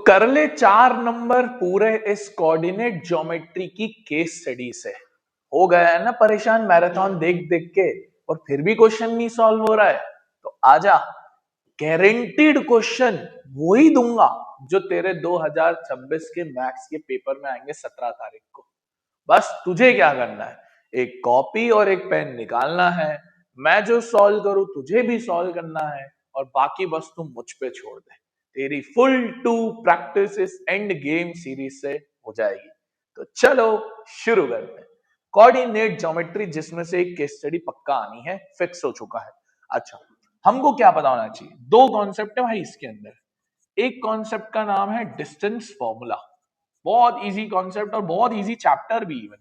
कर ले 4 नंबर पूरे इस कोऑर्डिनेट ज्योमेट्री की केस स्टडी से। हो गया है ना परेशान मैराथन देख देख के, और फिर भी क्वेश्चन नहीं सॉल्व हो रहा है, तो आजा, गारंटीड क्वेश्चन वही दूंगा जो तेरे 2026 के मैथ्स के पेपर में आएंगे 17 तारीख को। बस तुझे क्या करना है, एक कॉपी और एक पेन निकालना है, मैं जो सॉल्व करूं तुझे भी सॉल्व करना है, और बाकी बस तुम मुझ पे छोड़ दे। तेरी फुल टू प्रैक्टिस इस एंड गेम सीरीज से हो जाएगी। तो चलो शुरू करते हैं। कोऑर्डिनेट ज्योमेट्री, जिसमें से एक केस स्टडी पक्का आनी है, फिक्स हो चुका है। अच्छा, हमको क्या पता होना चाहिए? दो कॉन्सेप्ट है भाई इसके अंदर। एक कॉन्सेप्ट का नाम है डिस्टेंस फॉर्मूला, बहुत इजी कॉन्सेप्ट और बहुत इजी चैप्टर भी। इवन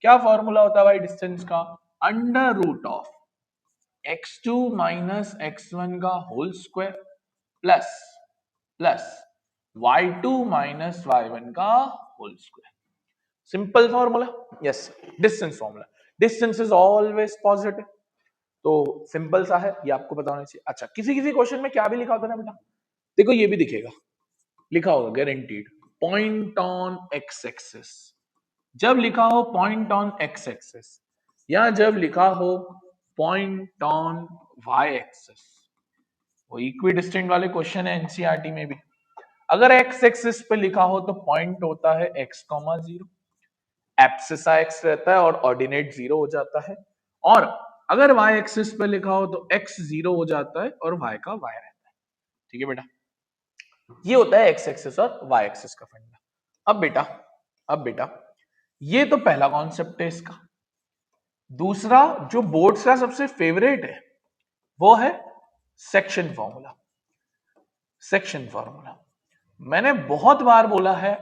क्या फॉर्मूला होता है भाई डिस्टेंस का? Under root of x2 minus x1 का whole square plus plus y2 minus y1 का whole square. Simple formula, yes, distance formula. Distance is always positive, तो सिंपल सा है, ये आपको पता होना चाहिए। अच्छा, किसी किसी क्वेश्चन में क्या भी लिखा होता है ना बेटा, देखो ये भी दिखेगा, लिखा होगा guaranteed point on x axis. जब लिखा हो पॉइंट ऑन एक्स एक्सिस, या जब लिखा हो पॉइंट ऑन वाई एक्सिस, वो इक्विडिस्टेंट वाले क्वेश्चन है एनसीईआरटी में भी। अगर एक्स एक्सिस पे लिखा हो तो पॉइंट होता है x, 0, एब्सिसा x रहता है और ऑर्डिनेट 0 हो जाता है, और अगर y एक्सिस पे लिखा हो तो x 0 हो जाता है और y का y रहता है। ठीक है बेटा, ये होता है x एक्सिस और y एक्सिस का फंडा। अब बेटा ये तो पहला कॉन्सेप्ट है इसका। दूसरा जो बोर्ड्स का सबसे फेवरेट है वो है सेक्शन फॉर्मूला। सेक्शन फॉर्मूला मैंने बहुत बार बोला है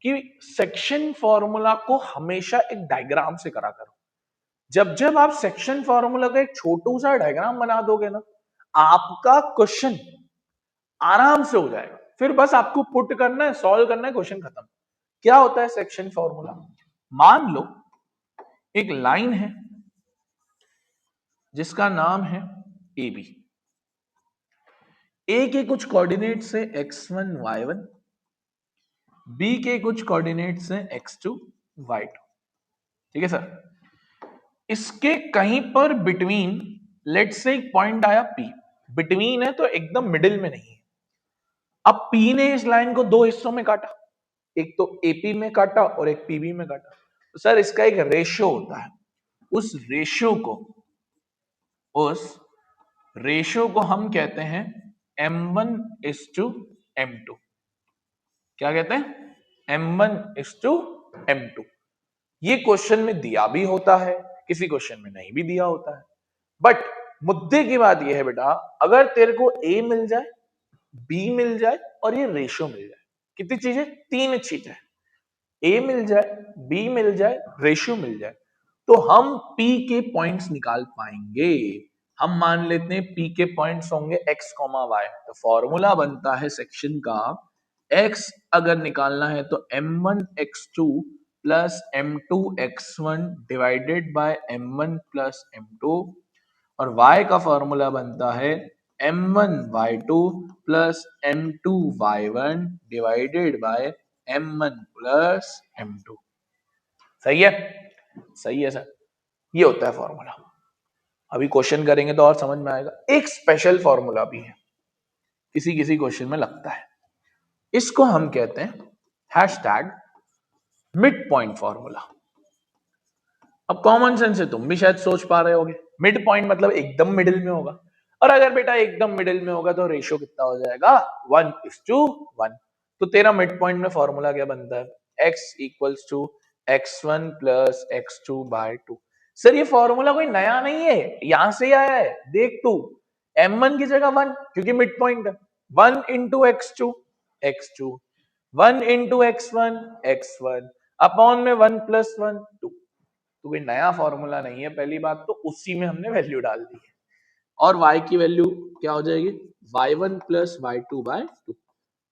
कि सेक्शन फॉर्मूला को हमेशा एक डायग्राम से करा करो। जब जब आप सेक्शन फॉर्मूला का एक छोटू सा डायग्राम बना दोगे ना, आपका क्वेश्चन आराम से हो जाएगा। फिर बस आपको पुट करना है, सॉल्व करना है, क्वेश्चन खत्म। क्या होता है सेक्शन फॉर्मूला? मान लो एक लाइन है जिसका नाम है ए बी। ए के कुछ कोऑर्डिनेट से x1 y1, बी के कुछ कोऑर्डिनेट से x2 y2। ठीक है सर, इसके कहीं पर बिटवीन लेट से एक पॉइंट आया P। बिटवीन है तो एकदम मिडिल में नहीं है। अब P ने इस लाइन को दो हिस्सों में काटा, एक तो AP में काटा और एक PB में काटा। तो सर इसका एक रेशियो होता है, उस रेशियो को हम कहते हैं m1:m2। क्या कहते हैं? m1:m2। ये क्वेश्चन में दिया भी होता है, किसी क्वेश्चन में नहीं भी दिया होता है। बट मुद्दे की बात यह है बेटा, अगर तेरे को ए मिल जाए, बी मिल जाए और ये रेशियो मिल जाए, कितनी चीजें? 3 चीजें। ए मिल जाए, बी मिल जाए, रेशियो मिल जाए, तो हम पी के पॉइंट्स निकाल पाएंगे। हम मान लेते हैं पी के पॉइंट्स होंगे x, y। तो फॉर्मूला बनता है सेक्शन का, x अगर निकालना है तो m1x2 plus m2x1 divided by m1 plus m2, और y का फॉर्मूला बनता है m1y2 plus m2y1 divided by m1 plus m2। सही है? सही है सर, ये होता है फॉर्मूला। अभी क्वेश्चन करेंगे तो और समझ में आएगा। एक स्पेशल फॉर्मूला भी है, किसी किसी क्वेश्चन में लगता है, इसको हम कहते हैं हैशटैग मिड पॉइंट फॉर्मूला। अब कॉमन सेंस से तुम भी शायद सोच पा रहे होगे, मिड पॉइंट मतलब एकदम मिडिल में होगा, और अगर बेटा एकदम मिडिल में होगा तो रेशियो कितना हो जाएगा? 1:1। तो तेरा मिड पॉइंट में फॉर्मूला क्या बनता है? x equals to x1 plus x2 by 2। Sir ये फॉर्मूला कोई नया नहीं है, यहां से ही आया है। देख तू, m1 की जगह 1, क्योंकि मिड पॉइंट है। 1 into x2 x2, 1 into x1 x1 upon में 1 प्लस 1 2। तो कोई नया फॉर्मूला नहीं है, पहली बात तो उसी में हमने वैल्यू डाल दी है, और y की वैल्यू क्या हो जाएगी? y1 plus y2 by 2।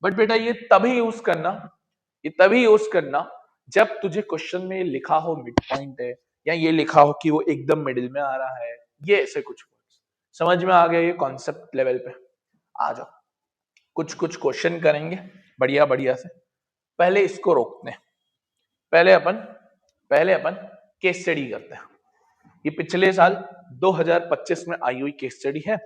But बेटा ये तभी यूज करना जब तुझे क्वेश्चन में लिखा हो मिड पॉइंट है, या ये लिखा हो कि वो एकदम मिडिल में आ रहा है, ये ऐसे कुछ समझ में आ गया? ये कॉन्सेप्ट लेवल पे आ जाओ, कुछ क्वेश्चन करेंगे बढ़िया बढ़िया से। पहले इसको रोकते हैं, पहले अपन केस स्टडी करते हैं। ये पिछले साल 2025 में आई हुई केस स्टडी है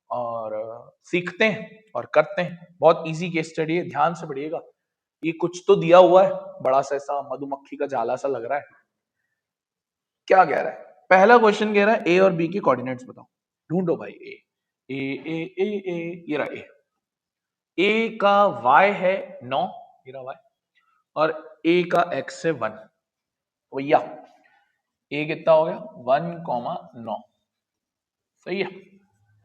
और सीखते हैं और करते हैं। बहुत इजी केस स्टडी है, ध्यान से पढ़िएगा। ये कुछ तो दिया हुआ है, बड़ा सा ऐसा मधुमक्खी का जाला सा लग रहा है। क्या कह रहा है? पहला क्वेश्चन कह रहा है ए और बी के कोऑर्डिनेट्स बताओ। ढूंढो भाई ए ए ए ए ए, ये रहा ए का y है 9, ये रहा y, और a का x है 1। भैया a कितना हो गया 1,9। सही है।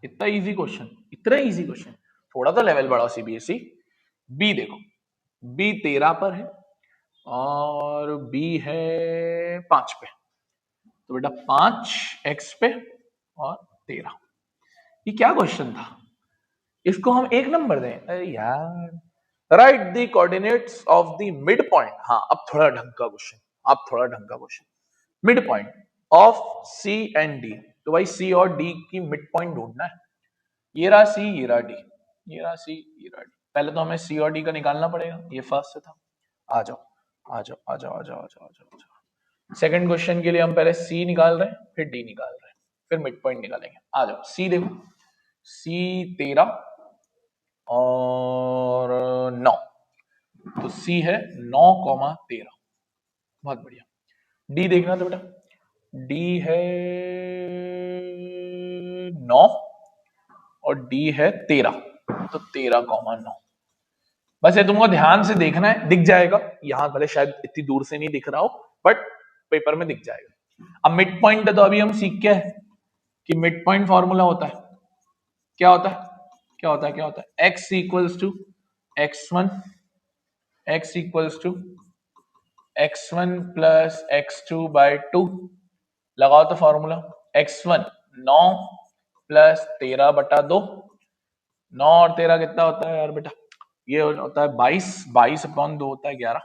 इतना इजी क्वेश्चन, इतना इजी क्वेश्चन। थोड़ा तो लेवल बढ़ाओ सीबीएसई। बी देखो, बी 13 पर है और बी है 5 पे। तो बेटा 5 x पे और 13। ये क्या क्वेश्चन था? इसको हम 1 नंबर दें? अरे यार, right the coordinates of the mid point. हाँ, अब थोड़ा ढंग का क्वेश्चन, अब थोड़ा ढंग का question. Mid point of C and D. तो भाई सी और डी की मिड पॉइंट ढूंढना है। ये रहा सी, ये रहा डी, ये रहा सी, ये रहा डी। पहले तो हमें सी और डी का निकालना पड़ेगा, ये फर्स्ट से था। आ जाओ आ जाओ आ जाओ आ जाओ आ जाओ आ जाओ। सेकंड क्वेश्चन के लिए हम पहले सी निकाल रहे हैं, फिर डी निकाल रहे हैं, फिर मिड पॉइंट निकालेंगे। आ जाओ, सी देखो, सी 13 और 9, तो सी है 9,13। बहुत बढ़िया। डी देखना तो बेटा, डी है 9 और डी है 13, तो 13,9। बस ये तुमको ध्यान से देखना है, दिख जाएगा। यहां भले शायद इतनी दूर से नहीं दिख रहा हो, बट पेपर में दिख जाएगा। अब मिड पॉइंट तो अभी हम सीख के है कि मिड पॉइंट फॉर्मूला होता है, क्या होता है, क्या होता है, क्या होता है? x equals to x1, x equals to x1 plus x2 by 2। लगाओ तो फॉर्मूला। x1 9 plus 13/2। 9 और 13 कितना होता है यार बेटा? ये होता है 22, 22/2 होता है 11।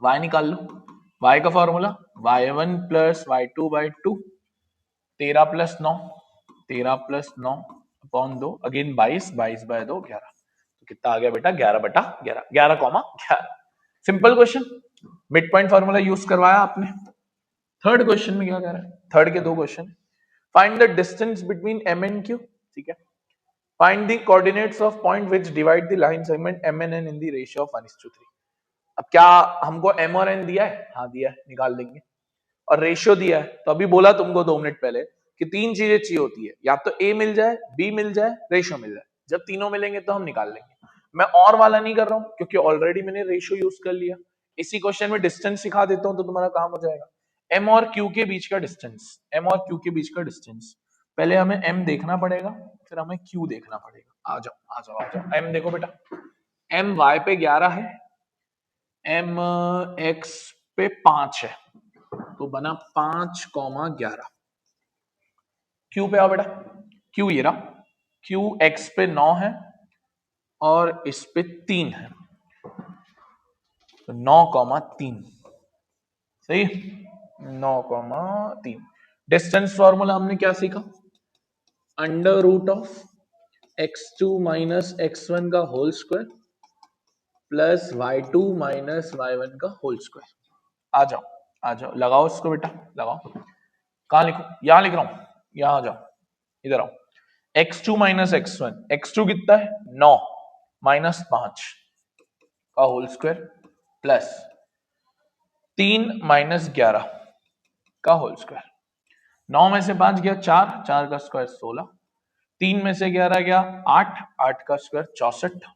y निकाल लो, y का formula y1 plus y2 by 2। 13 plus 9, 13 plus 9/2, again 22, 22/2 11। तो कितना आ गया बेटा? 11/11, 11,11। Simple question, mid point formula use करवाया आपने। थर्ड क्वेश्चन में क्या कह रहा है? थर्ड के 2 question. Find the distance between m and q। ठीक है। Find the coordinates of point which divide the line segment m and n in the ratio of 1:3। अब क्या हमको m और n दिया है? हाँ दिया है, निकाल देंगे। और रेशियो दिया है, तो अभी बोला तुमको 2 मिनट पहले कि 3 चीजें चाहिए होती है, या तो a मिल जाए, b मिल जाए, रेशियो मिल जाए। जब तीनों मिलेंगे तो हम निकाल लेंगे। मैं और वाला नहीं कर रहा हूं क्योंकि ऑलरेडी मैंने रेशियो यूज कर लिया। इसी क्वेश्चन में डिस्टेंस सिखा देता हूं तो तुम्हारा काम हो जाएगा। m और q के बीच का डिस्टेंस, m और q के बीच का डिस्टेंस। पहले हमें m देखना पड़ेगा, फिर हमें q देखना पड़ेगा। आ जाओ आ जाओ आ जाओ। m देखो बेटा, m y पे 11 है, m x पे 5 है, तो बना 5,11। क्यू पे आओ बेटा, क्यू ये रहा, क्यू एक्स पे 9 है और इस पे 3 है, तो 9,3। सही, 9,3। डिस्टेंस फॉर्मूला हमने क्या सीखा? Under root of x2 minus x1 का whole square plus y2 minus y1 का होल स्क्वायर। आ जाओ आ जाओ, लगाओ इसको बेटा, लगाओ। कहां लिखो? यहां लिख रहा हूं, यहां आ जाओ, इधर आओ। x2 माइनस x1, x2 कितना है 9 माइनस 5 का होल स्क्वायर प्लस 3 माइनस 11 का होल स्क्वायर। 9 में से 5 गया 4, 4 का स्क्वायर 16, 3 में से 11 गया 8, 8 का स्क्वायर 64,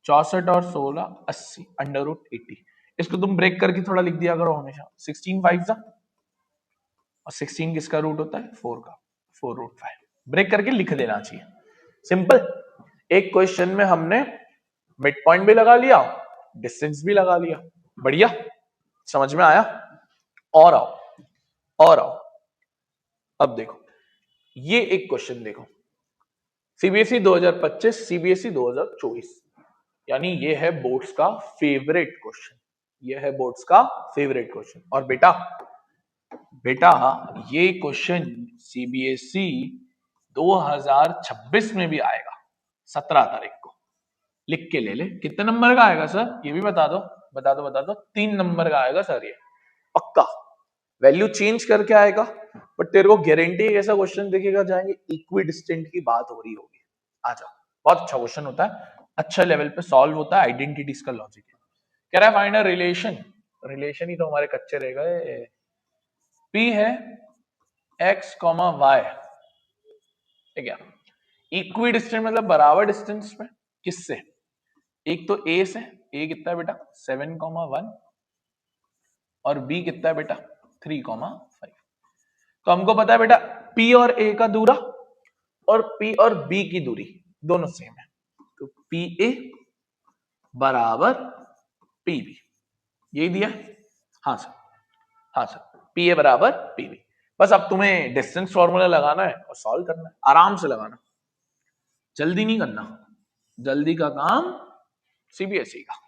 64 और 16 80, अंडर रूट 80। इसको तुम ब्रेक करके थोड़ा लिख दिया करो हमेशा। 16 5 और 16 किसका रूट होता है? 4 का, 4√5। ब्रेक करके लिख देना चाहिए, सिंपल। एक क्वेश्चन में हमने मिड पॉइंट भी लगा लिया, डिस्टेंस भी लगा लिया। बढ़िया, समझ में आया? और आओ और आओ। अब देखो ये एक क्वेश्चन देखो, सीबीएसई 2025, सीबीएसई 2024, यानी ये है बोर्ड्स का फेवरेट क्वेश्चन, ये है बोर्ड्स का फेवरेट क्वेश्चन। और बेटा बेटा ये क्वेश्चन सीबीएसई 2026 में भी आएगा, 17 तारीख को। लिख के ले ले। कितने नंबर का आएगा सर ये भी बता दो, बता दो बता दो। 3 नंबर का आएगा सर ये पक्का। वैल्यू चेंज करके आएगा, बट तेरे को गारंटी है ऐसा क्वेश्चन दिखेगा जाएंगे इक्वी डिस्टेंट की बात हो रही होगी। आ जाओ, बहुत अच्छा क्वेश्चन होता है, अच्छा लेवल पे सॉल्व होता है, आइडेंटिटीज का लॉजिक है। कह रहा है फाइंड अ रिलेशन, रिलेशन ही तो हमारे कच्चे रह गए। पी है एक्स कॉमा वाई, ठीक है, इक्वी डिस्टेंट मतलब बराबर डिस्टेंस में। किससे? एक तो ए से, ए कितना है बेटा 7,1 और बी कितना है बेटा 3,5। तो हमको पता है बेटा पी और ए का दूरा और पी और बी की दूरी दोनों सेम है, तो पी ए बराबर पी बी, यही दिया है। हाँ सर, हाँ सर, पी ए बराबर पी बी। बस अब तुम्हें डिस्टेंस फॉर्मूला लगाना है और सॉल्व करना है, आराम से लगाना, जल्दी नहीं करना, जल्दी का काम सीबीएसई का।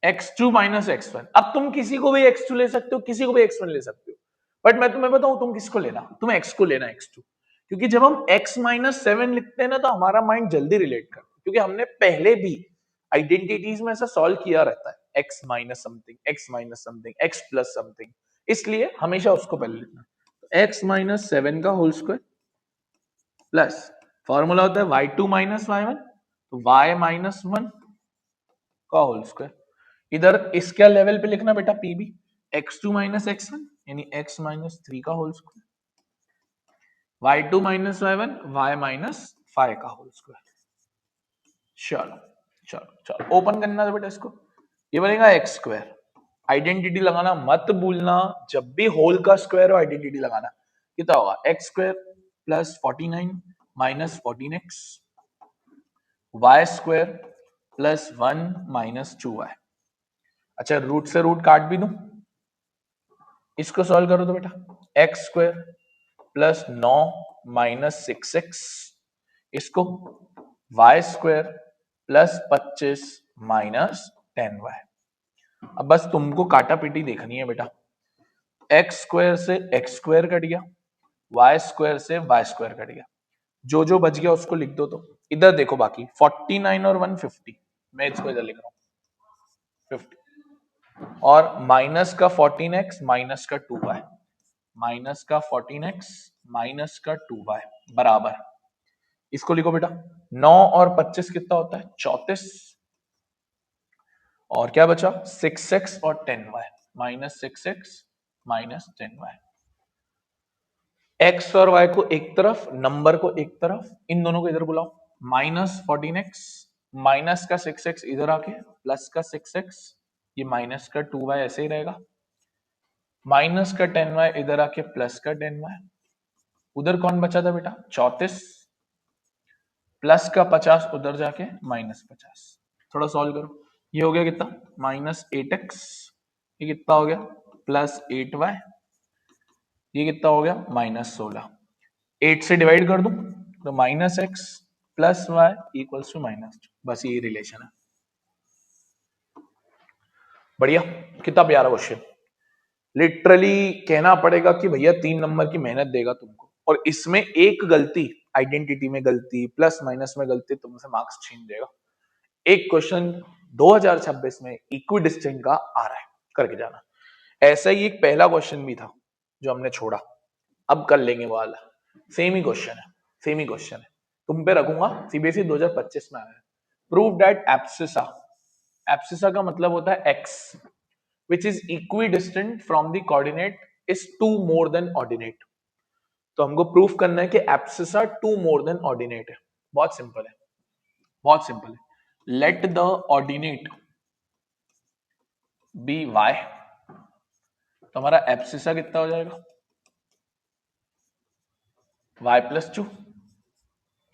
x2 माइनस x1, अब तुम किसी को भी x2 ले सकते हो, किसी को भी x1 ले सकते हो, बट मैं तुम्हें बताऊं तुम किसको लेना, तुम्हें x को लेना x2, क्योंकि जब हम x माइनस 7 लिखते हैं ना तो हमारा माइंड जल्दी रिलेट करता है, क्योंकि हमने पहले भी आइडेंटिटीज में ऐसा सॉल्व किया रहता है, x minus something, x minus something, x plus something, इसलिए हमेशा उसको पहले लिखना। x माइनस 7 का होल स्क्वायर प्लस फॉर्मूला होता है y2 माइनस y1, तो y माइनस 1 का होल स्क्वायर। इधर इसके लेवल पे लिखना बेटा पीबी, x2 माइनस x1 यानी x माइनस 3 का whole square, y2 minus y1 y minus 5 का होल स्क्वायर। चलो चलो चलो ओपन करना था बेटा इसको, ये बनेगा एक्स स्क्वायर। आइडेंटिटी लगाना मत भूलना, जब भी होल का स्क्वायर हो आइडेंटिटी लगाना। कितना होगा x square plus 49 minus 14x, y square plus 1 minus 2y। अच्छा रूट से रूट काट भी दूं, इसको सॉल्व करो तो बेटा x square plus 9 minus 6x, इसको Y square plus 25 minus 10y। अब बस तुमको काटा पीटी देखनी है बेटा, एक्स स्क्वायर से एक्स स्क्वायर कट गया, वाई स्क्वायर से वाई स्क्वायर कट गया, जो जो बच गया उसको लिख दो। तो इधर देखो बाकी 49 और 150, मैं इसको इधर लिख रहा हूं 50, और माइनस का 14x माइनस का 2y, माइनस का 14x माइनस का 2y बराबर, इसको लिखो बेटा 9 और 25 कितना होता है 34, और क्या बचा 6x और 10y, minus 6x minus 10y। x और y को एक तरफ, नंबर को एक तरफ, इन दोनों को इधर बुलाओ, माइनस 14x माइनस का 6x इधर आके प्लस का 6x, ये माइनस का 2y ऐसे ही रहेगा, माइनस का 10y इधर आके प्लस का 10y, उधर कौन बचा था बेटा 34, प्लस का 50 उधर जाके माइनस 50। थोड़ा सॉल्व करो, ये हो गया कितना माइनस 8x, ये कितना हो गया प्लस 8y, ये कितना हो गया माइनस 16। 8 से डिवाइड कर दूं तो minus x plus y equals to minus 2, बस यही रिलेशन है। बढ़िया, कितना प्यारा क्वेश्चन, लिटरली कहना पड़ेगा कि भैया 3 नंबर की मेहनत देगा तुमको, और इसमें एक गलती, आइडेंटिटी में गलती, प्लस माइनस में गलती, तुमसे मार्क्स छीन देगा। एक क्वेश्चन 2026 में इक्विडिस्टेंट का आ रहा है, करके जाना। ऐसा ही एक पहला क्वेश्चन भी था जो हमने छोड़ा, अब कर लेंगे वो वाला, सेम ही क्वेश्चन है, सेम ही क्वेश्चन है, तुम पे रखूंगा, सीबीएसई 2025 में आया है। प्रूव दैट एब्सिसा, एब्सिसा का मतलब होता है x which is equidistant from the coordinate is 2 more than ordinate. तो हमको प्रूफ करना है कि एब्सिसा 2 मोर देन ऑर्डिनेट है। बहुत सिंपल है, बहुत सिंपल है। Let the ordinate be y, तो हमारा एब्सिसा कितना हो जाएगा y प्लस 2,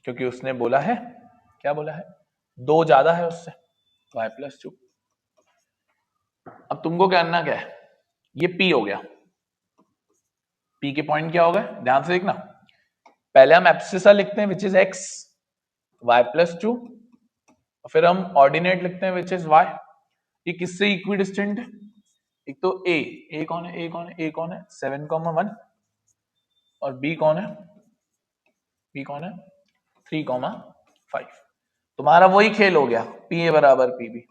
क्योंकि उसने बोला है, क्या बोला है 2 ज्यादा है उससे, y प्लस 2। अब तुमको करना क्या है, ये p हो गया, p के पॉइंट क्या हो गए ध्यान से देखना, पहले हम एब्सिसा लिखते हैं which is x, y plus 2, फिर हम ऑर्डिनेट लिखते हैं विच इज y। ये किससे इक्विडिस्टेंट है, एक तो a कौन है, a कौन है, a कौन है 7,1, और b कौन है, b कौन है 3,5। तुम्हारा वही खेल हो गया, पी ए बराबर पी बी।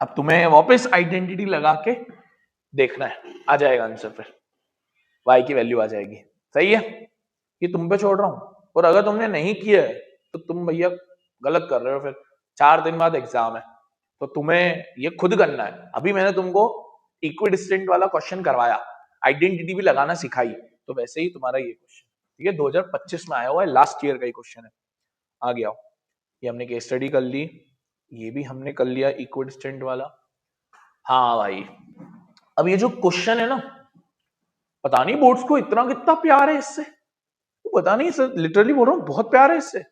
अब तुम्हें वापस आइडेंटिटी लगा के देखना है, आ जाएगा आंसर, फिर वाई की वैल्यू आ जाएगी। सही है, ये तुम पे छोड़ रहा हूं। और अगर तुमने नहीं किया है तो तुम भैया गलत कर रहे हो। फिर 4 दिन बाद एग्जाम है, तो तुम्हें ये खुद करना है। अभी मैंने तुमको इक्विडिस्टेंट वाला क्वेश्चन करवाया, आइडेंटिटी भी लगाना सिखाई, तो वैसे ही तुम्हारा ये क्वेश्चन, ठीक है, 2025 में आया हुआ है, लास्ट ईयर का ही क्वेश्चन है। आ गया, ये हमने केस स्टडी कर ली, ये भी हमने कर लिया इक्विडिस्टेंट वाला। हाँ भाई, अब ये जो क्वेश्चन है ना, पता नहीं बोर्ड्स को इतना कितना प्यार है इससे, पता नहीं सर, लिटरली बोल रहा हूँ, बहुत प्यार है इससे।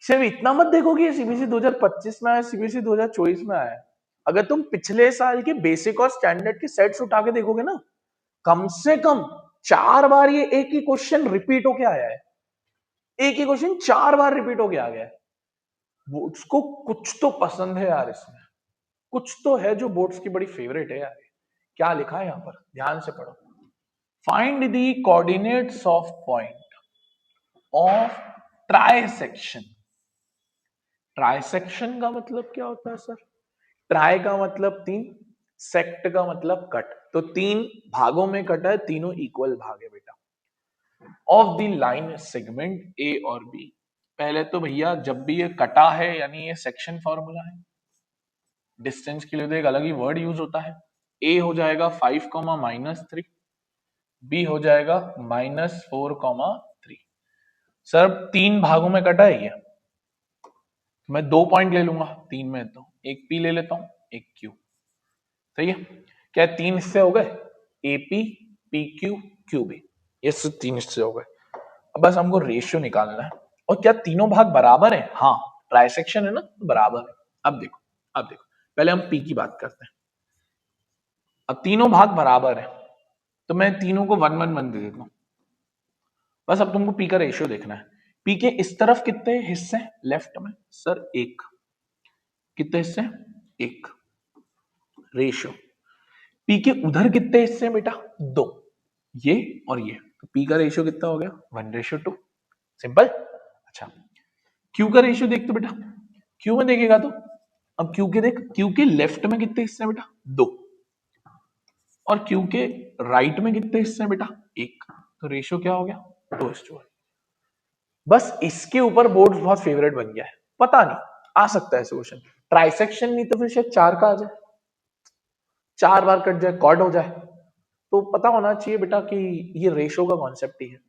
सिर्फ इतना मत देखो कि सीबीएसई 2025 में आया, सीबीएसई 2024 में आया। अगर तुम पिछले साल के बेसिक और स्टैंडर्ड के सेट्स उठा के देखोगे ना, कम से कम 4 बार ये एक ही क्वेश्चन रिपीट होके आया है। एक ही क्वेश्चन 4 बार रिपीट होके आ गया है। बोर्ड्स को कुछ तो पसंद है यार इसमें, कुछ तो है जो बोर्ड्स की बड़ी फेवरेट है यार। क्या लिखा है यहाँ पर, ध्यान से पढ़ो। Find the coordinates of point of trisection. Trisection का मतलब क्या होता है सर? ट्राई का मतलब 3, सेक्ट का मतलब कट, तो 3 भागों में कटा है, तीनों इक्वल भाग है बेटा। ऑफ द लाइन सेगमेंट ए और बी। पहले तो भैया जब भी ये कटा है यानी ये सेक्शन फॉर्मूला है, डिस्टेंस के लिए तो एक अलग ही वर्ड यूज होता है। ए हो जाएगा 5,-3, बी हो जाएगा -4,3। सर 3 भागों में कटा है ये, मैं 2 पॉइंट ले लूंगा 3 में, तो एक पी ले लेता हूं, एक क्यू। सही है, क्या 3 हिस्से हो गए? A P, P Q, Q B, ये 3 हिस्से हो गए। अब बस हमको रेशियो निकालना है। और क्या तीनों भाग बराबर है? हाँ, ट्राइसेक्शन है ना, तो बराबर है। अब देखो, अब देखो, पहले हम पी की बात करते हैं। अब तीनों भाग बराबर है, तो मैं तीनों को 1-1-1 दे देता हूं। बस अब तुमको पी का रेशियो देखना है। पी के इस तरफ कितने हिस्से लेफ्ट में? सर 1। कितने हिस्से? 1। रेशियो। पी के उधर कितने हिस्से हैं बेटा? 2, ये और ये, तो पी का रेशियो कितना हो गया? 1:2। सिंपल। अच्छा, क्यू का रेशियो देख तो बेटा, क्यू में देखेगा तो, अब क्यू के देख, क्यू के लेफ्ट में कितने हिस्से हैं बेटा? 2, और क्यू के राइट में कितने हिस्से हैं बेटा? 1, तो रेशियो क्या हो गया? 2:1। बस इसके ऊपर बोर्ड बहुत फेवरेट बन गया है, पता नहीं, आ सकता है ऐसे क्वेश्चन। ट्राइसेक्शन नहीं तो फिर शायद 4 का आ जाए, 4 बार कट जाए, कॉर्ड हो जाए, तो पता होना चाहिए बेटा कि ये रेशो का कॉन्सेप्ट ही है।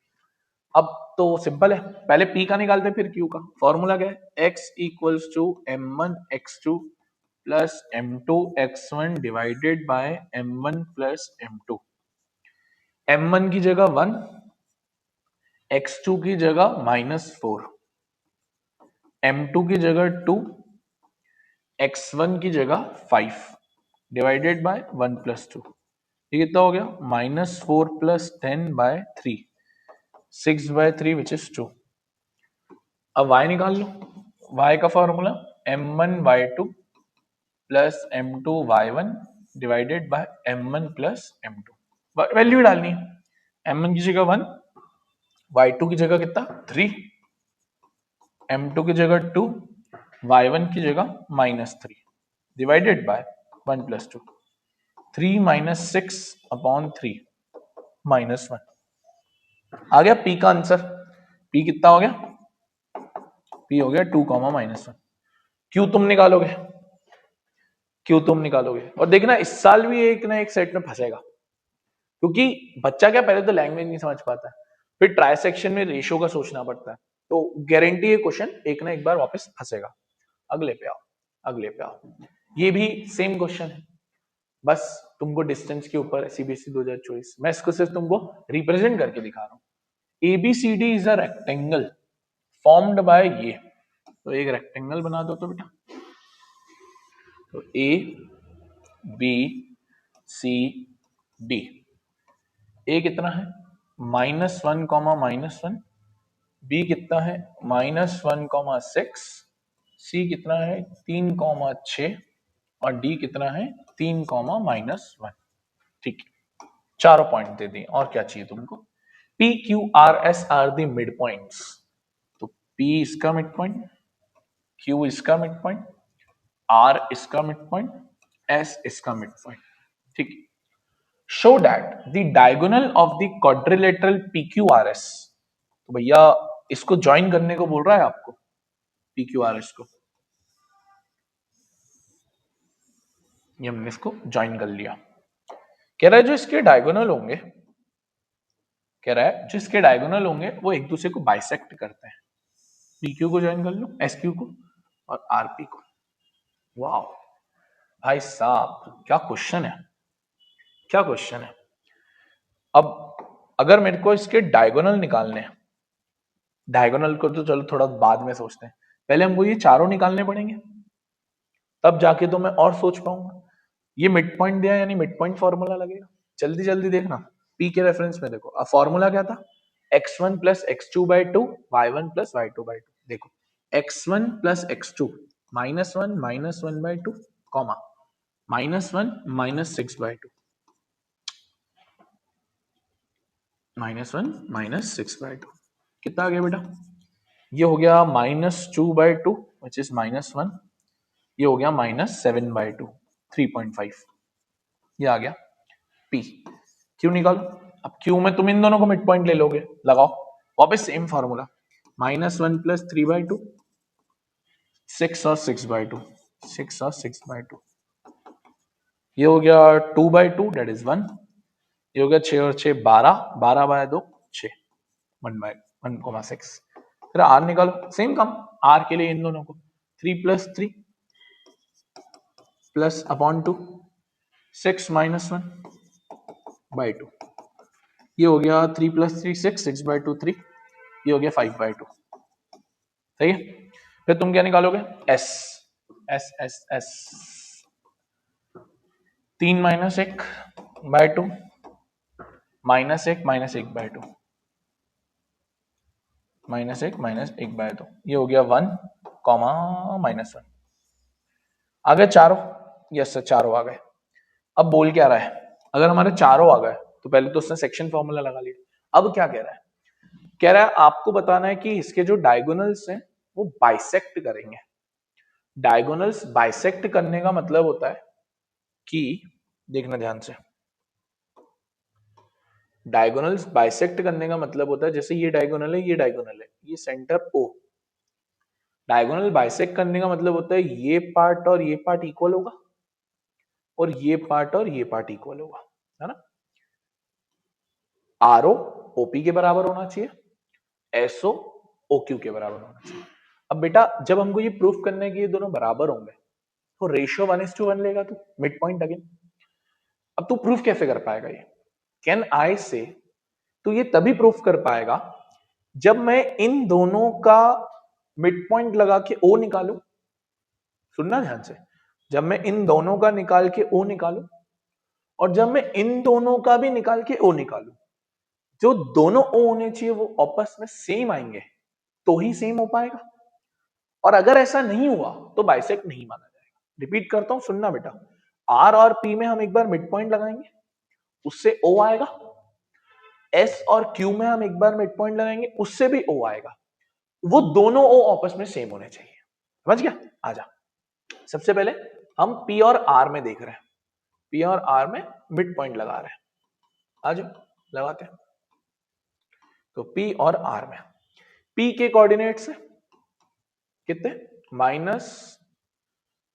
अब तो सिंपल है, पहले पी का निकालते हैं फिर क्यू का। फॉर्मूला क्या है? x equals to m1 x2 plus m2 x1 divided by m1 plus m2। m1 की जगह 1, x2 की जगह -4, m2 की जगह 2, x1 की जगह 5 डिवाइडेड बाय 1 प्लस 2। ये कितना हो गया? -4 प्लस 10/3, 6/3 विच इज 2। अब y निकाल लो। y का formula m1 y2 plus m2 y1 divided by m1 plus m2। Value डालनी है, m1 की जगह 1, y2 की जगह कितना? 3, m2 की जगह 2, y1 की जगह -3 डिवाइडेड बाय 1 प्लस 2। 3 - 6/3 -1। आ गया पी का आंसर। पी कितना हो गया? पी हो गया 2, -1। क्यू तुम निकालोगे, क्यू तुम निकालोगे, और देखना इस साल भी एक ना एक सेट में फंसेगा, क्योंकि बच्चा क्या पहले तो लैंग्वेज नहीं समझ पाता है, फिर ट्राइसेक्शन में रेशियो का सोचना पड़ता है, तो गारंटी ये क्वेश्चन एक ना एक बार वापस फंसेगा। अगले पे आओ, अगले पे आओ। ये भी सेम क्वेश्चन है, बस तुमको डिस्टेंस के ऊपर सीबीएसई 2024, मैं इसको सिर्फ तुमको रिप्रेजेंट करके दिखा रहा हूँ। ABCD is a rectangle formed by ये, तो एक रेक्टेंगल बना दो तो बेटा, तो ए बी सी डी। ए कितना है? -1, -1। बी कितना है? -1, 6। सी कितना है? 3, 6। और डी कितना है? 3, -1। ठीक है, चारों पॉइंट दे दिए, और क्या चाहिए तुमको? P Q R S are the mid points, तो P इसका मिड पॉइंट, Q इसका मिड पॉइंट, R इसका मिड पॉइंट, S इसका मिड पॉइंट। ठीक है। Show that the diagonal of the quadrilateral PQRS, तो भैया इसको ज्वाइन करने को बोल रहा है आपको, PQRS को। ये हमने इसको ज्वाइन कर लिया। कह रहा है जो इसके डायगोनल होंगे, कह रहा है जो इसके डायगोनल होंगे वो एक दूसरे को बाइसेक्ट करते हैं। PQ को ज्वाइन कर लो, SQ को और RP को। वाह भाई साहब, क्या क्वेश्चन है, क्या क्वेश्चन है। अब अगर मेरे को इसके डायगोनल निकालने हैं, डायगोनल को तो चलो थोड़ा बाद में सोचते हैं, पहले हमको ये चारों निकालने पड़ेंगे, तब जाके तो मैं और सोच पाऊंगा। ये मिड पॉइंट दिया यानी मिड पॉइंट फॉर्मूला लगेगा। जल्दी जल्दी देखना, P के रेफरेंस में देखो, अब फॉर्मूला क्या था, x1 plus x2 by two, y1 plus y2 by two. देखो x1 plus x2 -1 -1 by to, comma -1 -6 by two, -1 -6 by two. कितना आ गया बेटा, ये हो गया -2 बाई टू विच इज -1, ये हो गया -7 बाई टू 3.5, ये आ गया P। Q निकालो, अब Q में तुम इन दोनों को मिड पॉइंट ले लोगे, लगाओ वापस same formula, -1 plus 3 by two, 6 और 6 बाई टू, 6 और 6 बाई टू, ये हो गया 2 बाई टू डेट इज 1, ये हो गया 6 और 6 12, 12 बाय 2 6, 1 बाय 1,6। फिर R निकालो, सेम काम, R के लिए इन दोनों को 3 plus 3 plus upon 2 6 minus 1 by to, ये हो गया 3 प्लस 3 6, 6 बाई टू 3, ये हो गया 5 बाई टू। सही है। फिर तुम क्या निकालोगे, S, S S S 3 minus 1 by two, -1 -1 by two, -1 by 2, ये हो गया 1 कॉमा -1। आ गए चारों, यस सर चारों आ गए। अब बोल क्या रहा है, अगर हमारे चारों आ गए तो पहले तो उसने सेक्शन फॉर्मूला लगा लिया। अब क्या कह रहा है, कह रहा है आपको बताना है कि इसके जो डायगोनल्स हैं वो बाइसेक्ट करेंगे। डायगोनल्स बाइसेक्ट करने का मतलब होता है कि, देखना ध्यान से, डायगोनल्स बाइसेक्ट करने का मतलब होता है जैसे ये डायगोनल है, ये डायगोनल है, ये सेंटर O, डायगोनल बाइसेक्ट करने का मतलब होता है ये पार्ट और ये पार्ट इक्वल होगा और ये पार्ट और ये पार्ट इक्वल होगा, है ना। आरओ ओपी के बराबर होना चाहिए, एसओ ओक्यू के बराबर होना चाहिए। अब बेटा जब हमको ये प्रूफ करना है कि ये दोनों बराबर होंगे तो रेशियो 1:1 लेगा तू, मिड पॉइंट अगेन। अब तू प्रूफ कैसे कर पाएगा ये, कैन आई से, तो ये तभी प्रूफ कर पाएगा जब मैं इन दोनों का मिड पॉइंट लगा के ओ निकालू। सुनना ध्यान से, जब मैं इन दोनों का निकाल के ओ निकालू और जब मैं इन दोनों का भी निकाल के ओ निकालू, जो दोनों ओ होने चाहिए वो आपस में सेम आएंगे तो ही सेम हो पाएगा, और अगर ऐसा नहीं हुआ तो बाइसेक्ट नहीं माना जाएगा। रिपीट करता हूं, सुनना बेटा, आर और पी में हम एक बार मिड पॉइंट लगाएंगे, उससे ओ आएगा, एस और क्यू में हम एक बार मिड पॉइंट लगाएंगे, उससे भी ओ आएगा, वो दोनों ओ आपस में सेम होने चाहिए। समझ गया, आजा। सबसे पहले हम पी और आर में देख रहे हैं, पी और आर में मिड पॉइंट लगा रहे हैं, आज लगाते हैं। तो पी और आर में पी के कोऑर्डिनेट्स है कितने, माइनस,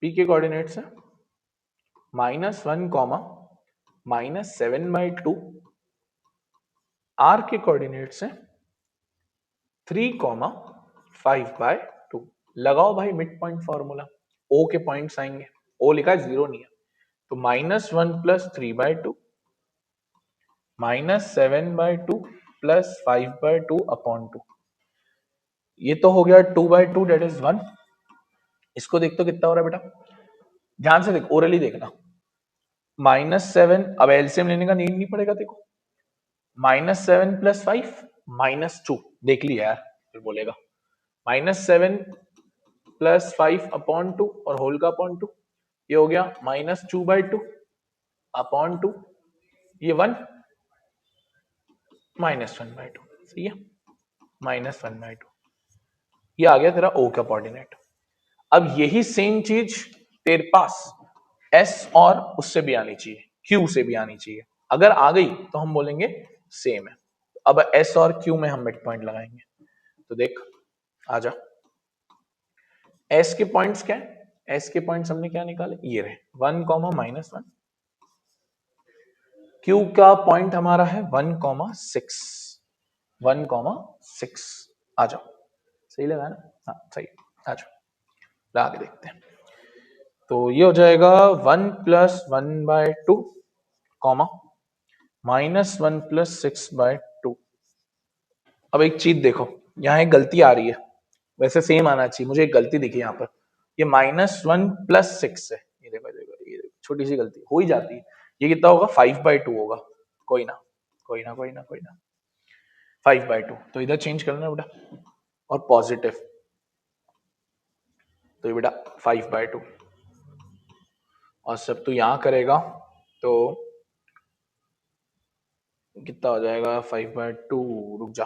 पी के कोऑर्डिनेट्स है -1 कॉमा -7 बाई टू, आर के कोऑर्डिनेट्स है 3 कॉमा 5 बाय 2। लगाओ भाई मिड पॉइंट फॉर्मूला, ओ के पॉइंट्स आएंगे, ओ लिखा है 0 नहीं है, तो -1 plus 3 by two, -7 by two plus 5 by two upon 2, ये तो हो गया 2 बाय 2 डेट इज 1। इसको देख तो कितना हो रहा है बेटा, ध्यान से देख, ओरली देखना, -7, अब एलसीएम लेने का नीड नहीं पड़ेगा देखो, -7 प्लस 5 -2, देख लिया यार फिर बोलेगा, -7 प्लस 5 अपॉन 2 और होल का अपॉन 2, ये हो गया -2 बाई 2 अपॉन 2, ये 1 -1 बाई 2, सही है, -1 बाई 2, ये आ गया तेरा O का कोऑर्डिनेट। अब यही सेम चीज तेरे पास S और उससे भी आनी चाहिए, Q से भी आनी चाहिए। अगर आ गई तो हम बोलेंगे सेम है। अब S और Q में हम मिड पॉइंट लगाएंगे। तो देख आजा, S के पॉइंट्स क्या है? S के पॉइंट्स हमने क्या निकाले? ये रहे 1, -1। Q का पॉइंट हमारा है 1,6। 1,6 आ जाओ, सही लगा ना? हाँ सही, आ जाओ लगा के देखते हैं। तो ये हो जाएगा 1 + 1/2 कॉमा -1 + 6/2। अब एक चीज देखो, यहाँ एक गलती आ रही है, वैसे सेम आना चाहिए, मुझे एक गलती दिखी यहाँ पर। ये -1 + 6 है, ये देखो देखो, ये छोटी सी गलती हो ही जाती है। ये कितना होगा? 5/2 होगा। कोई ना कोई ना कोई ना कोई ना, 5/2। तो इधर चेंज करना बेटा, और पॉजिटिव, तो ये बेटा 5/2। और सब तू यहाँ करेगा तो कितना हो जाएगा? 5/2, रुक जा,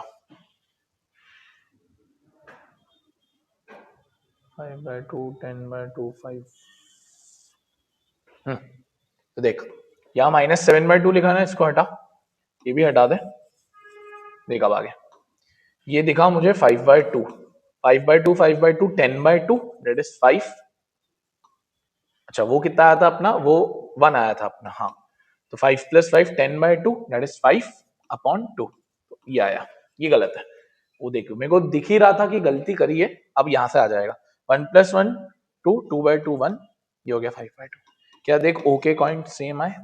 5/2, 10/2, 5। तो देख यहाँ -7/2 लिखा ना, इसको हटा, ये भी हटा दे। देख अब आ गया, ये दिखा मुझे 5/2, 5/2, 5/2, 10/2 दैट इज 5। अच्छा वो कितना आया था अपना? वो 1 आया था अपना, हाँ। तो 5 + 5 10/2 दैट इज 5/2। तो ये आया, ये गलत है। वो देखो मेरे को दिख ही रहा था कि गलती करी है। अब यहाँ से आ जाएगा 1 + 1 2, 2/2 1, ये हो गया 5/2। क्या देख ओ के पॉइंट सेम आए?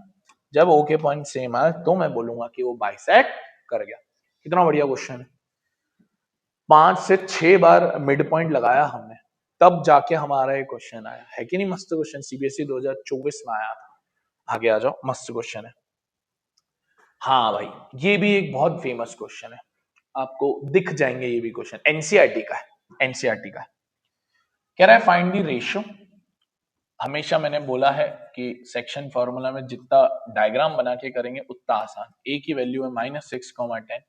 जब ओ के पॉइंट सेम आए तो मैं बोलूंगा कि वो बाइसेक्ट कर गया। कितना बढ़िया क्वेश्चन है। 5 से 6 बार मिड पॉइंट लगाया हमने, तब जाके हमारा ये क्वेश्चन आया है कि नहीं? मस्त क्वेश्चन, सीबीएसई 2024 में आया था। आगे आ जाओ, मस्त क्वेश्चन है। हाँ भाई, ये भी एक बहुत फेमस क्वेश्चन है, आपको दिख जाएंगे ये भी क्वेश्चन, एनसीईआरटी का है, एनसीईआरटी का है। कह रहा है फाइंड द रेशियो। हमेशा मैंने बोला है कि सेक्शन फॉर्मूला में जितना डायग्राम बना के करेंगे उतना आसान। ए की वैल्यू है -6,10,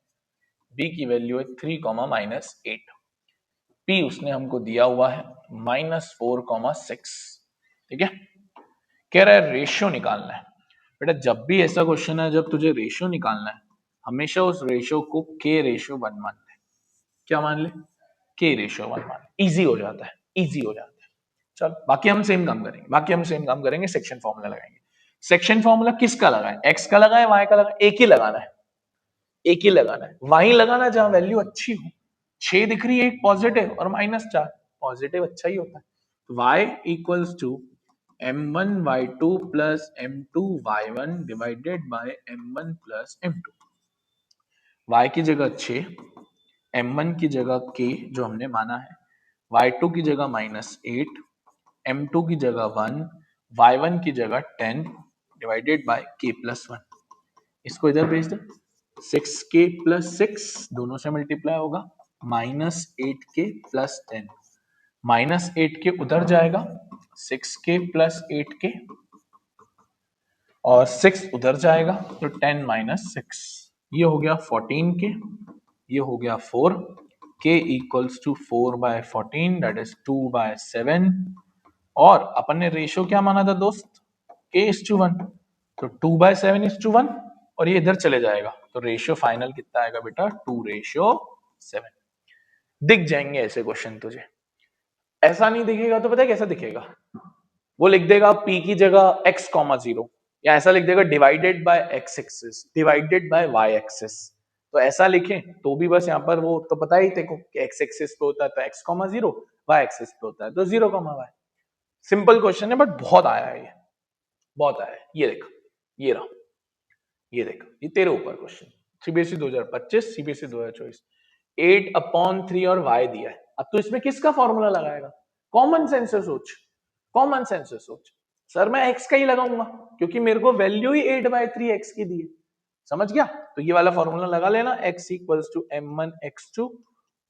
बी की वैल्यू है 3, -8, पी उसने हमको दिया हुआ है -4,6। ठीक है, कह रहा है रेशियो निकालना है। बेटा जब भी ऐसा क्वेश्चन है, जब तुझे रेशियो निकालना है, हमेशा उस रेशियो को K/1 मान ले। क्या मान ले? K/1 मान ले, इजी हो जाता है, इजी हो जाता है। चल बाकी हम सेम काम करेंगे, बाकी हम सेम काम करेंगे, सेक्शन फॉर्मूला लगाएंगे। सेक्शन फॉर्मूला किसका लगाए? एक्स का लगाए, वाई का लगाए? एक ही लगाना है, एक ही लगाना है, वहीं लगाना जहां वैल्यू अच्छी हो। 6 दिख रही है, एक पॉजिटिव और -4, पॉजिटिव अच्छा ही होता है। y equals to m1y2 plus m2y1 divided by m1 plus m2। y की जगह 6, m1 की जगह k जो हमने माना है, y2 की जगह -8, m2 की जगह 1, y1 की जगह 10 डिवाइडेड बाय k + 1। इसको इधर भेज दे, 6k + 6 दोनों से मल्टीप्लाई होगा, -8k + 10, -8k उधर जाएगा, 6k + 8k, और 6 उधर जाएगा, तो 10 - 6, ये हो गया 14k, ये हो गया 4, k equals to 4/14 that is 2/7। और अपन ने रेशियो क्या माना था दोस्त? k/1, तो 2/7/1, और ये इधर चले जाएगा, तो रेशियो फाइनल कितना आएगा बेटा? 2/7। दिख जाएंगे ऐसे क्वेश्चन तुझे। ऐसा नहीं दिखेगा तो पता है कैसा दिखेगा? वो लिख देगा p की जगह x, 0, या ऐसा लिख देगा divided by x axis, divided by y axis. तो ऐसा लिखें तो भी बस यहाँ पर वो तो पता ही देखो कि x एक्सिस पे होता है तो x, 0, y एक्सिस पे होता है तो 0, y। सिंपल क्वेश्चन है बट बहुत आया है, ये बहुत आया है। ये देख, ये रहा, ये देख, ये तेरे ऊपर क्वेश्चन, सीबीएसई 2025, सीबीएसई 2024, 8/3 और y दिया है। अब तो इसमें किसका फॉर्मूला लगाएगा? कॉमन सेंस से सोच, कॉमन सेंस से सोच। सर मैं x का ही लगाऊंगा क्योंकि मेरे को वैल्यू ही 8/3 x की दी है, समझ गया? तो ये वाला फॉर्मूला लगा लेना, x equals to m1x2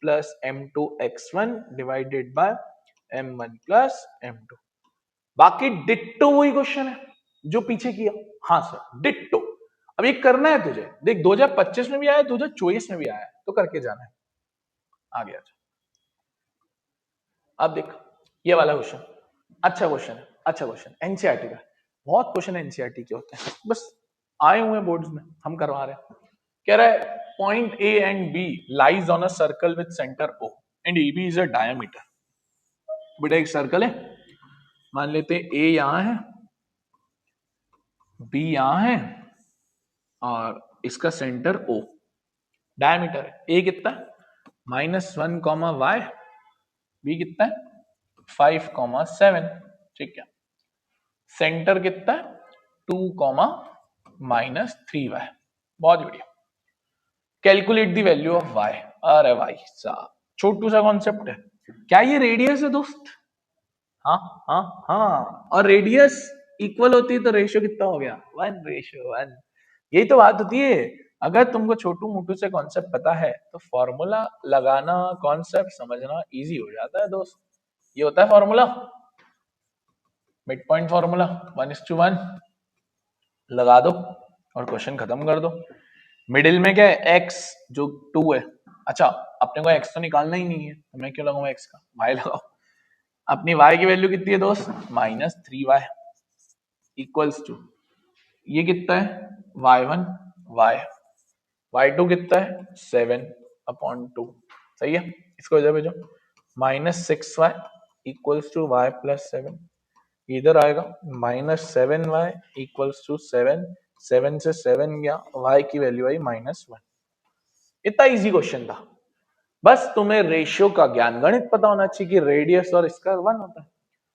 plus m2x1 divided by m1 plus m2। बाकी डिट्टो वही क्वेश्चन है जो पीछे किया। हाँ सर डिट्टो। अब ये करना है तुझे, देख 2025 में भी आया, 2024 में भी आया, तो करके जाना है। आ गया। अब देख ये वाला क्वेश्चन अच्छा क्वेश्चन है, अच्छा क्वेश्चन एनसीईआरटी का। बहुत क्वेश्चन एनसीईआरटी के होते हैं, बस आए हुए हैं बोर्ड्स में, हम करवा रहे हैं। कह रहा है point A and B lies on a circle with centre O and A B is a diameter. बेटा एक सर्कल है, मान लेते हैं ए यहां है, बी यहां है और इसका सेंटर ओ, डायमीटर है। ए कितना है -1, y, बी कितना है 5, 7, ठीक है। सेंटर कितना है 2, -3y, बहुत बढ़िया। Calculate the value of y। अरे भाई साहब छोटू सा कॉन्सेप्ट है, क्या ये रेडियस है दोस्त? हाँ हाँ हाँ, और रेडियस इक्वल होती है तो रेशियो कितना हो गया 1:1। यही तो बात होती है, अगर तुमको छोटू मोटू से कॉन्सेप्ट पता है तो फॉर्मूला लगाना, कॉन्सेप्ट समझना इजी हो जाता है दोस्त। ये होता है फॉर्मूला, मिड पॉइंट फॉर्मूला 1:1, लगा दो और क्वेश्चन खत्म कर दो। मिडिल में क्या है x जो 2 है, अच्छा अपने को x तो निकालना ही नहीं है तो मैं क्यों लगाऊंगा x का, y लगाओ। अपनी y की वैल्यू कितनी है दोस्त -3y इक्वल्स टू, ये कितना है y1 y, y2 कितना है 7/2, सही है। इसको इधर भेजो -6y इक्वल्स टू y + 7, इधर आएगा -7y इक्वल्स टू 7, 7 से 7 गया, y की वैल्यू आई -1। इतना इजी क्वेश्चन था, बस तुम्हें रेशियो का ज्ञान, गणित पता होना चाहिए कि रेडियस और इसका 1 होता है।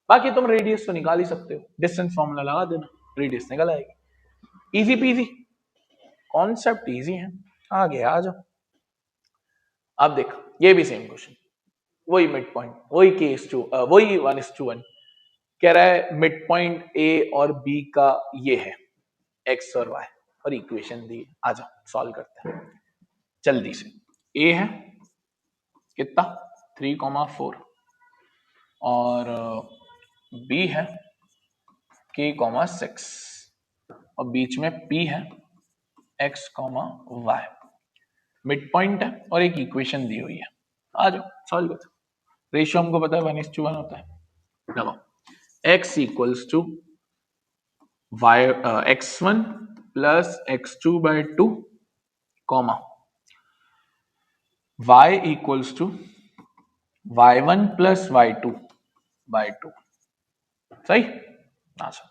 बाकी तुम रेडियस तो निकाल ही सकते हो, डिस्टेंस फॉर्मूला लगा देना, रेडियस निकल आएगी। इजी पीजी, कॉन्सेप्ट इजी है। आगे आ जाओ। अब देख ये भी सेम क्वेश्चन, वही मिड पॉइंट, वही केस 2, वही 1:1। कह रहा है मिड पॉइंट ए और बी का ये है एक्स और वाई, और इक्वेशन दी। आ जाओ सॉल्व करते हैं जल्दी से। ए है कितना 3,4 और बी है k,6 और बीच में p है x, y। मिड पॉइंट है और एक इक्वेशन दी हुई है। आ जाओ सॉल्व करते। रेशियो हमको पता है 1:1 होता है। लगाओ x equals to y x1 plus x2/2 comma y equals to y1 plus y2/2, सही। अच्छा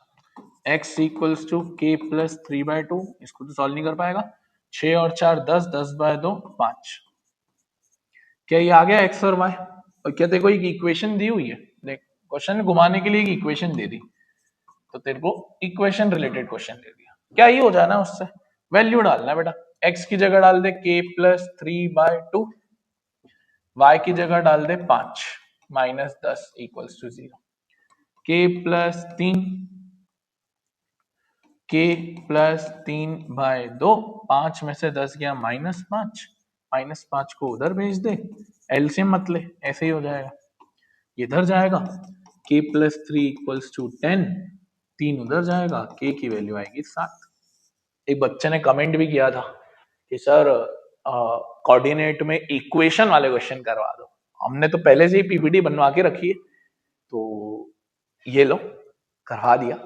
x equals to k plus 3/2, इसको तो सॉल्व नहीं कर पाएगा। 6 और 4 10, 10/2 5। क्या ये आ गया x और y? और क्या तेरे को एक इक्वेशन दी हुई है, देख क्वेश्चन घुमाने के लिए एक इक्वेशन दे दी, तो तेरे को इक्वेशन रिलेटेड क्वेश्चन दे दिया, क्या ये हो जाना उससे वैल्यू डालना है बेटा। x की जगह डाल दे k प्लस 3/2, y की जगह डाल दे 5 -10 equals to 0, k plus 3, k plus 3/2, 5 में से 10 गया -5, -5 को उधर भेज दे, एलसीएम मत ले, ऐसे ही हो जाएगा। इधर जाएगा k प्लस 3 इक्वल्स टू 10, 3 उधर जाएगा, k की वैल्यू आएगी 7। एक बच्चे ने कमेंट भी किया था कि सर कोऑर्डिनेट में इक्वेशन वाले क्वेश्चन करवा दो। हमने तो पहले से ही पीपीटी बनवा के रखी है, तो ये लो करवा दिया,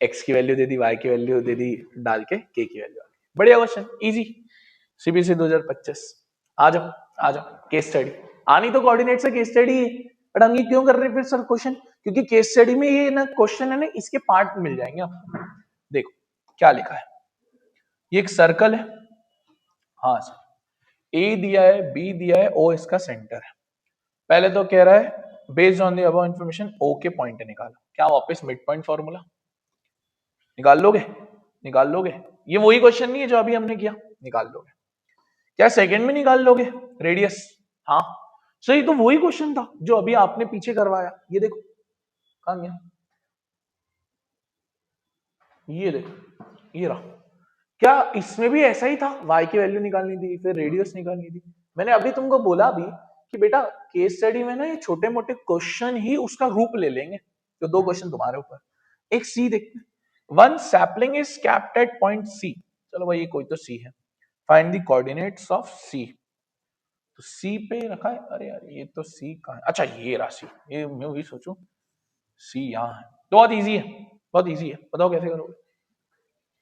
x की वैल्यू दे दी, y की वैल्यू दे दी, डाल के k की वैल्यू आ गई। बढ़िया क्वेश्चन, इजी, सीबीएसई 2025। आ जाओ आ जाओ, केस स्टडी आनी तो कोऑर्डिनेट से केस स्टडी, बट हम ये क्यों कर रहे हैं फिर सर क्वेश्चन, क्योंकि केस स्टडी में ये ना क्वेश्चन है ना, इसके पार्ट मिल जाएंगे आपको। देखो क्या लिखा है, ये एक सर्कल है, हाँ सर, ए दिया है, बी दिया है, ओ इसका सेंटर है। पहले तो कह रहा है based on the above information O के पॉइंट निकालो। क्या वापस मिड पॉइंट फॉर्मूला निकाल लोगे? निकाल लोगे? ये वही क्वेश्चन नहीं है जो अभी हमने किया, निकाल लोगे? क्या सेकंड में निकाल लोगे रेडियस? हाँ सही, तो वही क्वेश्चन था जो अभी आपने पीछे करवाया। ये देखो कहां गया, ये देखो ये रहा। क्या इसमें भी ऐसा ही था, y की वैल्यू निकालनी थी, फिर रेडियस निकालनी थी। मैंने अभी तुमको बोला भी कि बेटा केस स्टडी में ना ये छोटे मोटे क्वेश्चन ही उसका रूप ले लेंगे, तो 2 क्वेश्चन तुम्हारे ऊपर। एक सी देखते हैं, one sapling is kept at point C, चलो भाई ये कोई तो सी है, find the coordinates of C. तो सी पे रखा है। अरे यार ये तो सी कहाँ है? अच्छा ये राशि, ये मैं वही सोचूं सी यहाँ है। तो बहुत इजी है, बहुत इजी है, बताओ कैसे करोगे?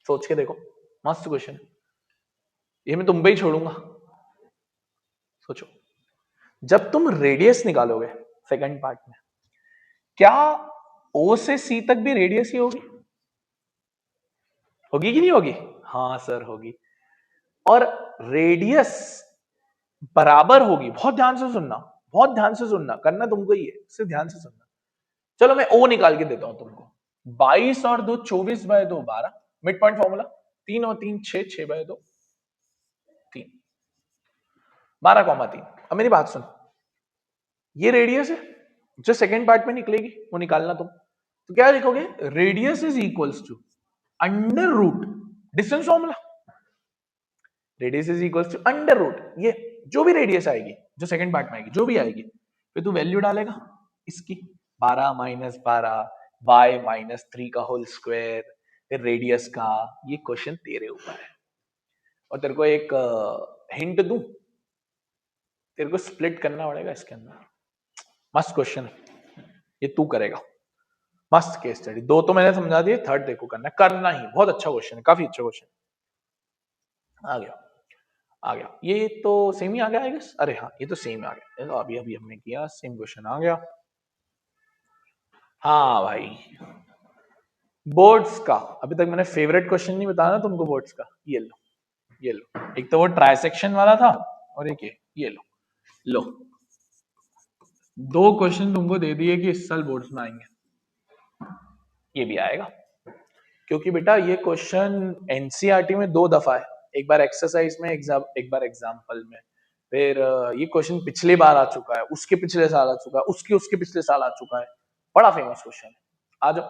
सोच के देखो, मस्त क्वेश्चन है ये, मैं तुम पे ही छोड़ूंगा। सोचो, जब तुम रेडियस निकालोगे सेकंड पार्ट में, क्या ओ से सी तक भी रेडियस ही होगी? होगी कि नहीं होगी? हाँ सर होगी। और रेडियस बराबर होगी, बहुत ध्यान से सुनना, बहुत ध्यान से सुनना, करना तुमको ही है, सिर्फ ध्यान से सुनना। चलो मैं ओ निकाल के देता हूं तुमको। 22 और 2 24/2 12, मिड पॉइंट फॉर्मूला। 3 और 3 6, 6/2 3, 12,3। अब मेरी बात सुन, ये रेडियस है जो सेकेंड पार्ट में निकलेगी, वो निकालना तुम। तो क्या लिखोगे? Radius is equals to under root distance formula. Radius is equals to under root, ये जो भी रेडियस आएगी जो सेकंड पार्ट में आएगी, जो भी आएगी, फिर तू वैल्यू डालेगा इसकी 12 माइनस 12 y माइनस 3 का होल स्क्वायर, फिर रेडियस का। ये क्वेश्चन तेरे ऊपर है। और तेरे को एक हिंट दूं, तेरे को स्प्लिट करना पड़ेगा इसके अंदर। मस्त क्वेश्चन है ये, तू करेगा। मस्त केस स्टडी। दो तो मैंने समझा दिए, थर्ड देखो करना, करना ही। बहुत अच्छा क्वेश्चन है, काफी अच्छा क्वेश्चन। आ गया, आ गया। ये तो सेम ही आ गया आई गेस। अरे हाँ ये तो सेम आ गया, तो अभी अभी हमने किया सेम क्वेश्चन आ गया। हाँ भाई, बोर्ड्स का अभी तक मैंने फेवरेट क्वेश्चन नहीं बताया ना तुमको बोर्ड्स का। ये लो, ये लो। एक तो वो ट्राइसेक्शन वाला था, और एक ये लो। लो, दो क्वेश्चन तुमको दे दिए कि इस साल बोर्ड्स में आएंगे। ये भी आएगा, क्योंकि बेटा ये क्वेश्चन एनसीईआरटी में 2 दफा है। एक बार एक्सरसाइज में, एक बार एग्जाम्पल में। फिर ये क्वेश्चन पिछली बार आ चुका है, उसके पिछले साल आ चुका है, उसके पिछले साल आ चुका है। बड़ा फेमस क्वेश्चन है। आ जाओ।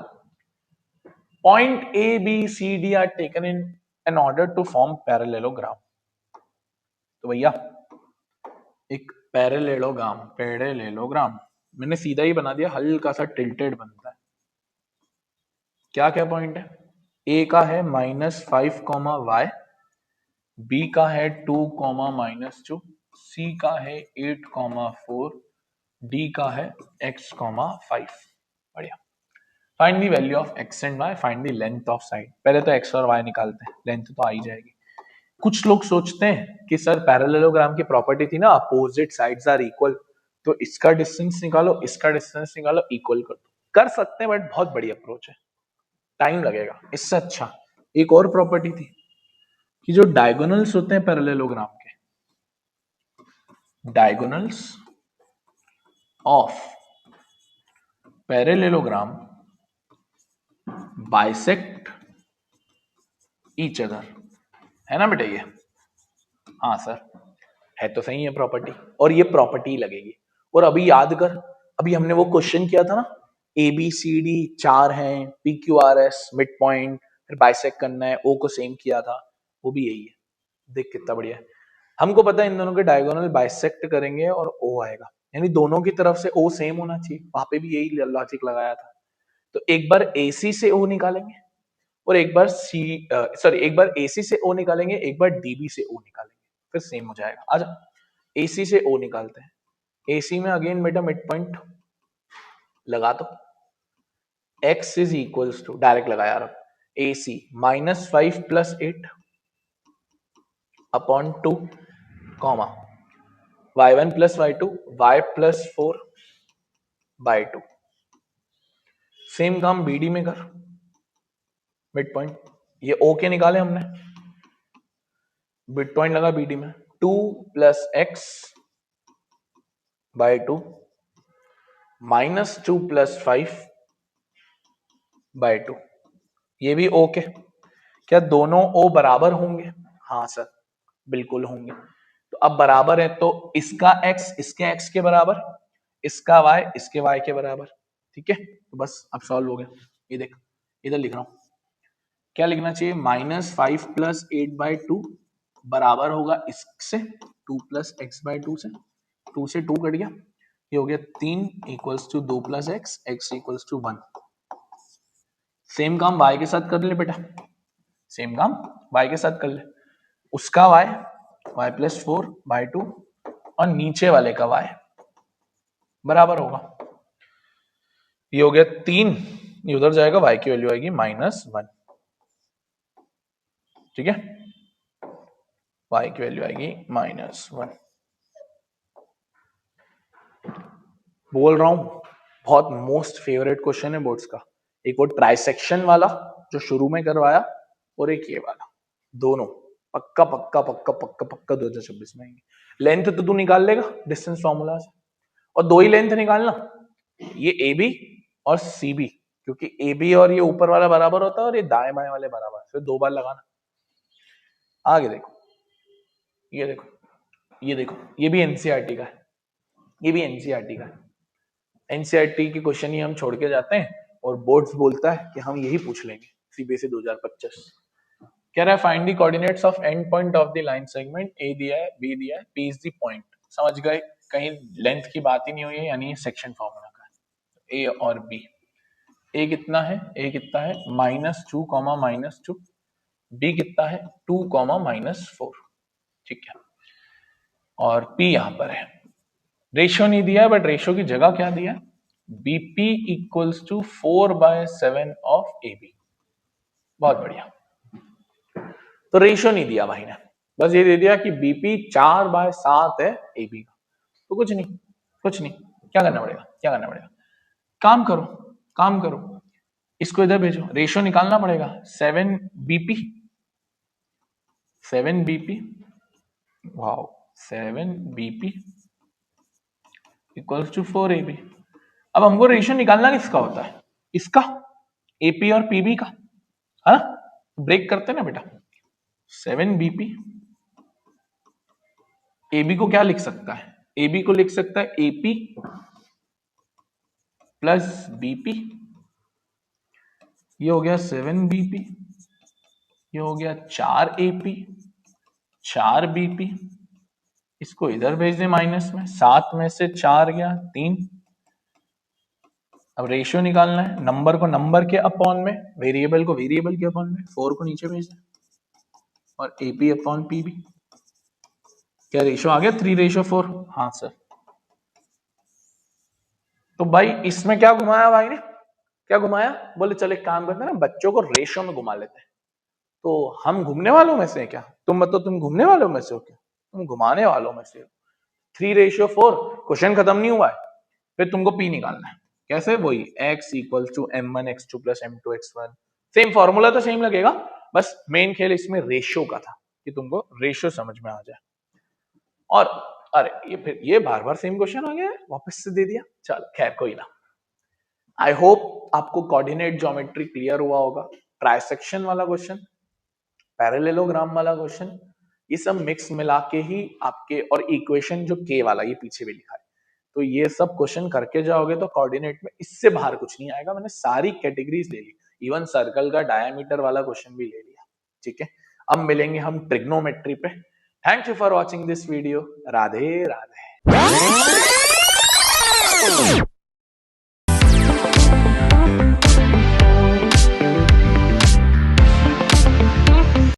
Point A B C D are taken in an order to form parallelogram. तो भैया एक पैरेललोग्राम मैंने सीधा ही बना दिया, हल्का सा टिल्टेड बनता है। क्या क्या पॉइंट है? ए का है -5, बी का है 2, -2, सी का है 8, 4, डी का है x, 5। बढ़िया। Find the value of x and y, find the length of side. पहले तो x और y निकालते हैं, लेंथ तो आ ही जाएगी। कुछ लोग सोचते हैं कि सर पैरेललोग्राम की प्रॉपर्टी थी ना, अपोजिट साइड्स आर इक्वल, तो इसका डिस्टेंस निकालो, इसका डिस्टेंस निकालो, इक्वल कर दो। कर सकते हैं, बट बहुत बड़ी अप्रोच है, टाइम लगेगा। इससे अच्छा एक और प्रॉपर्टी थी कि जो डायगोनल्स होते हैं पैरेललोग्राम के, diagonals of parallelogram bisect each other, है ना बेटा ये? हाँ सर, है तो सही है प्रॉपर्टी, और ये प्रॉपर्टी लगेगी। और अभी याद कर, अभी हमने वो क्वेश्चन किया था ना, ए बी सी डी 4 हैं, P Q R S mid point, फिर बाइसेक्ट करना है, ओ को सेम किया था, वो भी यही है। देख कितना बढ़िया है। हमको पता है इन दोनों के डायगोनल बाइसेक्ट करेंगे और ओ आएगा, यानी दोनों की तरफ से ओ सेम होना चाहिए। वहां पे भी यही लॉजिक लगाया था। तो एक बार एसी से ओ निकालेंगे, और एक बार एक बार एसी से ओ निकालेंगे, एक बार डीबी से ओ निकालेंगे, फिर सेम हो जाएगा। आजा एसी से ओ निकालते हैं। एसी में अगेन बेटा मिड पॉइंट लगा दो, x is equals to, direct लगाया रहा, AC -5 + 8 upon 2, y1 + y2 y + 4/2। Same काम BD में कर, मिड पॉइंट ये O के निकाले हमने, मिड पॉइंट लगा BD में, 2 + x/2 -2 + 5/2। ये भी O के। क्या दोनों O बराबर होंगे? हाँ सर बिल्कुल होंगे। तो अब बराबर है तो इसका x इसके x के बराबर, इसका y इसके y के बराबर। ठीक है, तो बस अब सॉल्व हो गया। ये देख, इधर लिख रहा हूं, क्या लिखना चाहिए? -5 + 8/2 बराबर होगा इससे 2 + x/2 से, 2 से 2 कट गया, ये हो गया 3 = 2 + x = 1। सेम काम y के साथ कर ले बेटा, सेम काम y के साथ कर ले। उसका y + 4/2 और नीचे वाले का y बराबर होगा। ये हो गया 3, ये उधर जाएगा, y की वैल्यू आएगी -1, ठीक है, y की वैल्यू आएगी -1। बोल रहा हूं बहुत मोस्ट फेवरेट क्वेश्चन है बोर्ड्स का। एक वो ट्राइसेक्शन वाला जो शुरू में करवाया, और एक ये वाला, दोनों पक्का पक्का पक्का पक्का पक्का 2026 में आएंगे। लेंथ तो तू निकाल लेगा डिस्टेंस फॉर्मूला से, और दो ही लेंथ निकालना, ये ए बी और सी बी, क्योंकि ए बी और ये ऊपर वाला बराबर होता है और ये दाएं बाएं वाले बराबर, फिर 2 बार लगाना। आगे देखो, ये देखो, ये देखो, ये भी एनसीईआरटी का है, ये भी एनसीईआरटी का है। एनसीईआरटी के क्वेश्चन ही हम छोड़ के जाते हैं और बोर्ड्स बोलता है कि हम यही पूछ लेंगे सीबीएसई 2025। कह रहा है find the coordinates of end point of the line segment, A दिया है, बी दिया है, पी इज द पॉइंट। समझ गए, कहीं लेंथ की बात ही नहीं हुई है, यानी सेक्शन फॉर्मूला का ए और बी। ए कितना है, ए कितना है -2, -2, बी कितना है 2, -4, ठीक है, और पी यहां पर है। रेशियो नहीं दिया है, बट रेशियो की जगह क्या दिया है, BP equals to 4/7 of A B. बहुत बढ़िया। तो रेशियो नहीं दिया भाई ने, बस ये दे दिया कि बीपी 4/7 है ए बी का। तो कुछ नहीं, कुछ नहीं, क्या करना पड़ेगा, क्या करना पड़ेगा, काम करो, काम करो, इसको इधर भेजो, रेशियो निकालना पड़ेगा। 7 BP, 7 BP, wow, 7 BP equals to 4 AB. अब हमको रेशियो निकालना किसका होता है, इसका, एपी और पीबी का, है ना, ब्रेक करते ना बेटा। 7 बीपी, एबी को क्या लिख सकता है, एबी को लिख सकता है एपी प्लस बीपी, ये हो गया 7 बीपी, ये हो गया 4 एपी, 4 बीपी, इसको इधर भेज दे माइनस में, 7 में से 4 गया 3। अब रेशियो निकालना है, नंबर को नंबर के अपॉन में, वेरिएबल को वेरिएबल के अपॉन में, 4 को नीचे भेजना और एपी अपॉन पीबी। क्या रेशियो आ गया 3:4? हाँ सर। तो भाई इसमें क्या घुमाया भाई ने, क्या घुमाया, बोले चल एक काम करते हैं ना, बच्चों को रेशियो में घुमा लेते हैं। तो हम घूमने वालों में से हैं क्या, तुम मतलब तुम घूमने वालों में से हो क्या, तुम घुमाने वालों में से हो। 3:4, क्वेश्चन खत्म नहीं हुआ है, फिर तुमको पी निकालना है। कैसे, वही x equal to m1 x2 plus m2 x1, same formula तो सेम लगेगा, बस मेन खेल इसमें रेशियो का था कि तुमको रेशियो समझ में आ जाए। और अरे ये फिर ये बार बार सेम क्वेश्चन आ गया, वापस से दे दिया, चल खैर कोई ना। आई होप आपको कोऑर्डिनेट ज्योमेट्री क्लियर हुआ होगा। ट्राइसेक्शन वाला क्वेश्चन, पैरेललोग्राम वाला क्वेश्चन, ये सब मिक्स मिला के ही आपके, और इक्वेशन जो के वाला ये पीछे भी लिखा है, तो ये सब क्वेश्चन करके जाओगे तो कोऑर्डिनेट में इससे बाहर कुछ नहीं आएगा। मैंने सारी कैटेगरीज ले ली, इवन सर्कल का डायमीटर वाला क्वेश्चन भी ले लिया, ठीक है। अब मिलेंगे हम ट्रिग्नोमेट्री पे। Thank you for watching this video. Radhe Radhe.